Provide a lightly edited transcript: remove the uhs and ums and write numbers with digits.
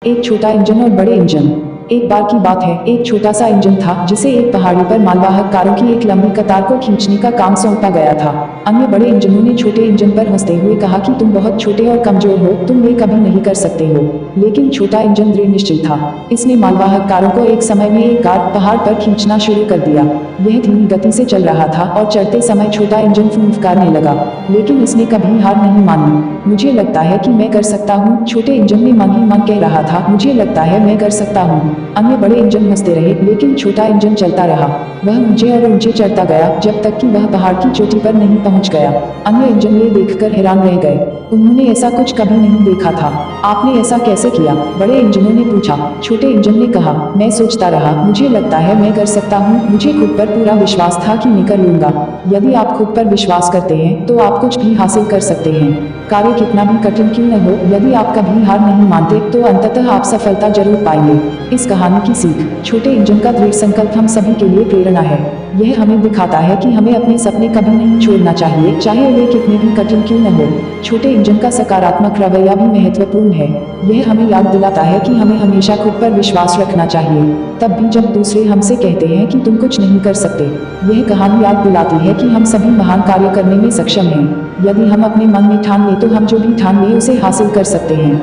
एक छोटा इंजन और बड़े इंजन। एक बार की बात है, एक छोटा सा इंजन था जिसे एक पहाड़ी पर मालवाहक कारों की एक लंबी कतार को खींचने का काम सौंपा गया था। अन्य बड़े इंजनों ने छोटे इंजन पर हंसते हुए कहा कि तुम बहुत छोटे और कमजोर हो, तुम ये कभी नहीं कर सकते हो। लेकिन छोटा इंजन दृढ़ निश्चय था। इसने मालवाहक कारों को एक समय में एक कार पहाड़ पर खींचना शुरू कर दिया। यह धीमी गति से चल रहा था और चढ़ते समय छोटा इंजन फुफकारने लगा, लेकिन इसने कभी हार नहीं मानी। मुझे लगता है कि मैं कर सकता हूँ, छोटे इंजन ने मन ही मन कह रहा था। मुझे लगता है मैं कर सकता हूँ। अन्य बड़े इंजन हंसते रहे, लेकिन छोटा इंजन चलता रहा। वह ऊंचे और ऊंचे चढ़ता गया जब तक कि वह पहाड़ की चोटी पर नहीं पहुंच गया। अन्य इंजन ये देखकर हैरान रह गए। उन्होंने ऐसा कुछ कभी नहीं देखा था। आपने ऐसा कैसे किया? बड़े इंजनों ने पूछा। छोटे इंजन ने कहा, मैं सोचता रहा, मुझे लगता है मैं कर सकता हूँ। मुझे खुद पर पूरा विश्वास था कि मैं कर लूंगा। यदि आप खुद पर विश्वास करते हैं तो आप कुछ भी हासिल कर सकते हैं। कार्य कितना भी कठिन क्यों न हो, यदि आप कभी हार नहीं मानते तो अंततः आप सफलता जरूर पाएंगे। इस कहानी की सीख। छोटे इंजन का दृढ़ संकल्प हम सभी के लिए प्रेरणा है। यह हमें दिखाता है कि हमें अपने सपने कभी नहीं छोड़ना चाहिए, चाहे वे कितने भी कठिन क्यों न हो। छोटे इंजन का सकारात्मक रवैया भी महत्वपूर्ण है। यह हमें याद दिलाता है कि हमें हमेशा खुद पर विश्वास रखना चाहिए, तब भी जब दूसरे हमसे कहते हैं कि तुम कुछ नहीं कर सकते। यह कहानी याद दिलाती है कि हम सभी महान कार्य करने में सक्षम हैं। यदि हम अपने मन में ठान लें तो हम जो भी ठान लें उसे हासिल कर सकते हैं।